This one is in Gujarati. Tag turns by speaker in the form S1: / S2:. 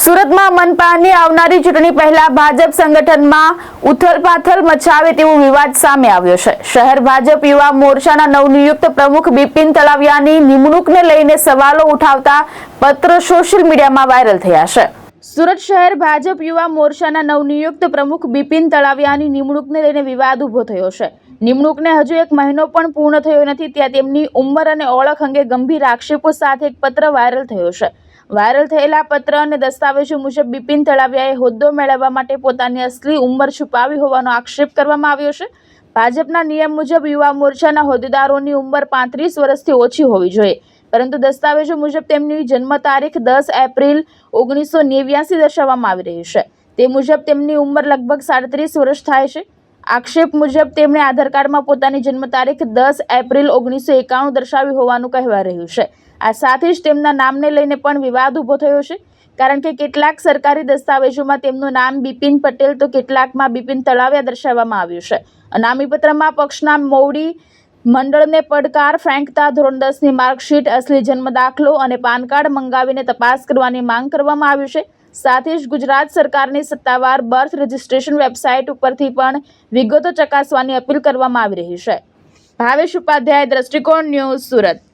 S1: સુરતમાં મનપાની આવનારી ચૂંટણી પહેલા ભાજપ સંગઠનમાં ઉથલપાથલ મચાવે તેવો વિવાદ સામે આવ્યો છે। શહેર ભાજપ યુવા મોરચાના નવનિયુક્ત પ્રમુખ બિપિન તળાવિયાની નિમણૂકને લઈને સવાલો ઉઠાવતા પત્ર સોશિયલ મીડિયામાં વાયરલ થયા છે। સુરત શહેર ભાજપ યુવા મોરચાના નવનિયુક્ત પ્રમુખ બિપિન તળાવિયાની નિમણૂકને લઈને વિવાદ ઊભો થયો છે। નિમણૂકને હજુ એક મહિનો પણ પૂર્ણ થયો નથી ત્યાં તેમની ઉંમર અને ઓળખ અંગે ગંભીર આક્ષેપો સાથે એક પત્ર વાયરલ થયો છે। વાયરલ થયેલા પત્ર અને દસ્તાવેજો મુજબ બિપિન તળાવિયાએ હોદ્દો મેળવવા માટે પોતાની અસલી ઉંમર છુપાવી હોવાનો આક્ષેપ કરવામાં આવ્યો છે। ભાજપના નિયમ મુજબ યુવા મોરચાના હોદ્દેદારોની ઉંમર 35 વર્ષથી ઓછી હોવી જોઈએ, પરંતુ દસ્તાવેજો મુજબ તેમની જન્મ તારીખ 10 એપ્રિલ 1989 દર્શાવવામાં આવી રહી છે। તે મુજબ તેમની ઉંમર લગભગ 37 વર્ષ થાય છે। આક્ષેપ મુજબ તેમણે આધાર કાર્ડમાં પોતાની જન્મ તારીખ 10 એપ્રિલ 1991 દર્શાવી હોવાનું કહેવાય રહ્યું છે। આ સાથે જ તેમના નામને લઈને પણ વિવાદ ઊભો થયો છે, કારણ કે કેટલાક સરકારી દસ્તાવેજોમાં તેમનું નામ બિપિન પટેલ તો કેટલાકમાં બિપિન તળાવિયા દર્શાવવામાં આવ્યું છે। અનામી પત્રમાં પક્ષના મોવડી મંડળને પડકાર ફેંકતા ધોરણ 10ની માર્કશીટ, અસલી જન્મ દાખલો અને પાન કાર્ડ મંગાવીને તપાસ કરવાની માંગ કરવામાં આવી છે। સાથે જ ગુજરાત સરકારની સત્તાવાર બર્થ રજિસ્ટ્રેશન વેબસાઇટ ઉપરથી પણ વિગતો ચકાસવાની અપીલ કરવામાં આવી રહી છે। ભાવેશ ઉપાધ્યાય, દ્રષ્ટિકોણ ન્યૂઝ, સુરત।